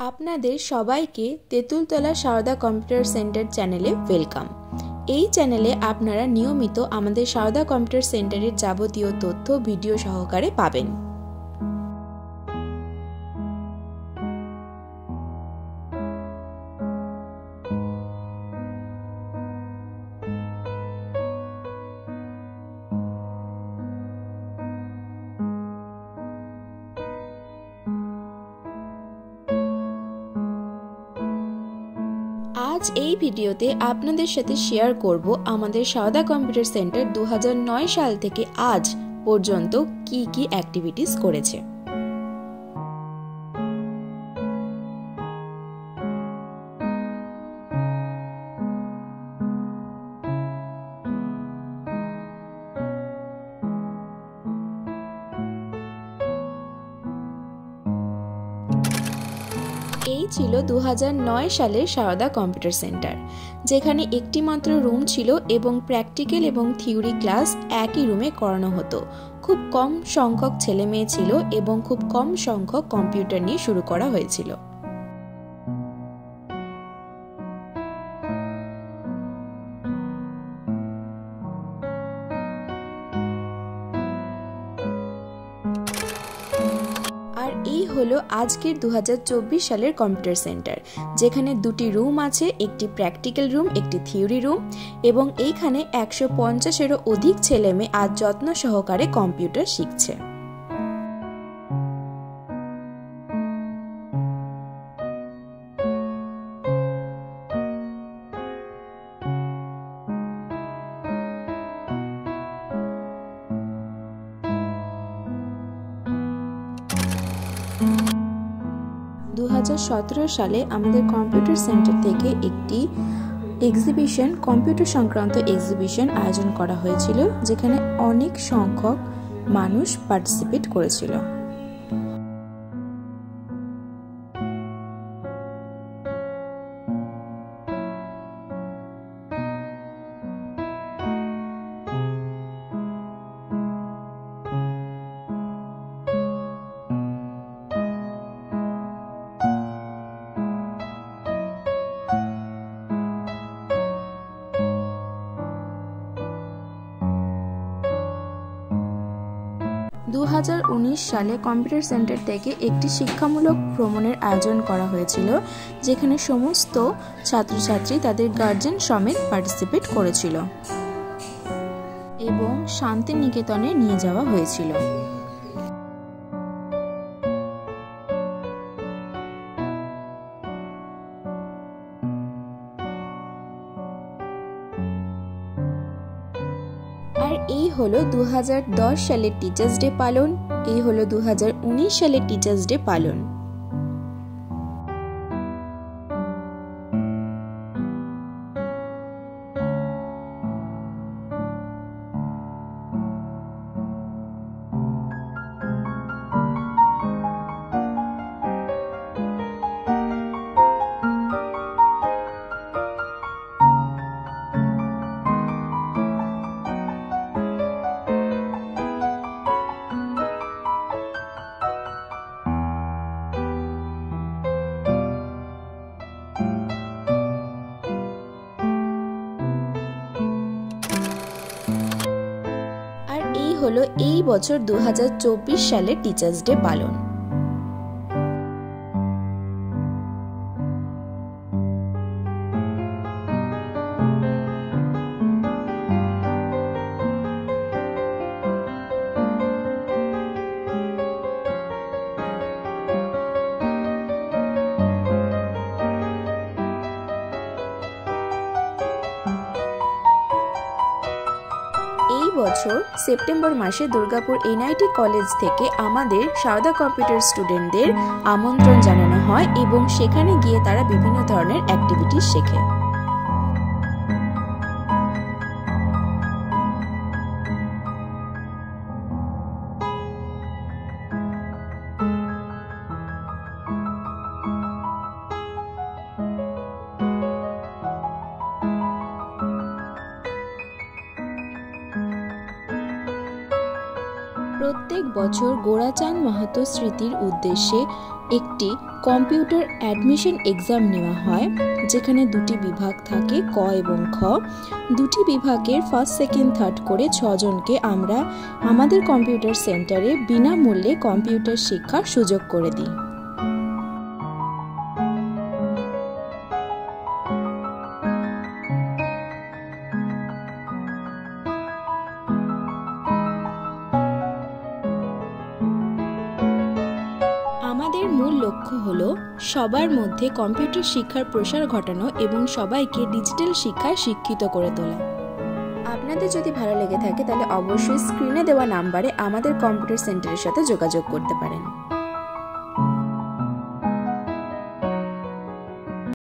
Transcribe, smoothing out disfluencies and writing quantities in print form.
আপনাদের সবাইকে Tentultala Sarada computer centre চ্যানেলে ওয়েলকাম। এই চ্যানেলে আপনারা নিয়মিত আমাদের সারদা কম্পিউটার সেন্টারের যাবতীয় তথ্য ভিডিও সহকারে পাবেন। আজ এই ভিডিওতে আপনাদের সাথে শেয়ার করব আমাদের সারদা কম্পিউটার সেন্টার 2009 সাল থেকে আজ পর্যন্ত কি কি অ্যাক্টিভিটিস করেছে। এই ছিল 2009 সালের সারদা কম্পিউটার সেন্টার, যেখানে একটি মাত্র রুম ছিল এবং প্র্যাকটিক্যাল এবং থিওরি ক্লাস একই রুমে করানো হতো। খুব কম সংখ্যক ছেলে মেয়ে ছিল এবং খুব কম সংখ্যক কম্পিউটার নিয়ে শুরু করা হয়েছিল। আর এই হলো আজকের 2024 সালের কম্পিউটার সেন্টার, যেখানে দুটি রুম আছে, একটি প্র্যাকটিক্যাল রুম, একটি থিওরি রুম, এবং এইখানে 150-এরও অধিক ছেলে মেয়ে আজ যত্ন সহকারে কম্পিউটার শিখছে। দু 2017 সালে আমাদের কম্পিউটার সেন্টার থেকে একটি এক্সিবিশন, কম্পিউটার সংক্রান্ত এক্সিবিশন আয়োজন করা হয়েছিল, যেখানে অনেক সংখ্যক মানুষ পার্টিসিপেট করেছিল। দু 2019 সালে কম্পিউটার সেন্টার থেকে একটি শিক্ষামূলক ভ্রমণের আয়োজন করা হয়েছিল, যেখানে সমস্ত ছাত্রছাত্রী তাদের গার্জেন সমেত পার্টিসিপেট করেছিল এবং শান্তিনিকেতনে নিয়ে যাওয়া হয়েছিল। আর এই হলো 2010 সালের টিচার্স ডে পালন, এই হলো 2019 সালের টিচার্স ডে পালন। হলো এই বছর 2024 সালের টিচার্স ডে পালন। এই বছর সেপ্টেম্বর মাসে দুর্গাপুর এনআইটি কলেজ থেকে আমাদের সারদা কম্পিউটার স্টুডেন্টদের আমন্ত্রণ জানানো হয় এবং সেখানে গিয়ে তারা বিভিন্ন ধরনের অ্যাক্টিভিটি শেখে। প্রত্যেক বছর গোরাচাঁদ মাহাতো স্মৃতির উদ্দেশ্যে একটি কম্পিউটার অ্যাডমিশন এক্সাম নেওয়া হয়, যেখানে দুটি বিভাগ থাকে, ক এবং খ। দুটি বিভাগের ফার্স্ট সেকেন্ড থার্ড করে 6 জনকে আমরা আমাদের কম্পিউটার সেন্টারে বিনামূল্যে কম্পিউটার শিক্ষার সুযোগ করে দিই। আমাদের মূল লক্ষ্য হলো সবার মধ্যে কম্পিউটার শিক্ষার প্রসার ঘটানো এবং সবাইকে ডিজিটাল শিক্ষায় শিক্ষিত করে তোলা। আপনাদের যদি ভালো লেগে থাকে তাহলে অবশ্যই স্ক্রিনে দেওয়া নাম্বারে আমাদের কম্পিউটার সেন্টারের সাথে যোগাযোগ করতে পারেন।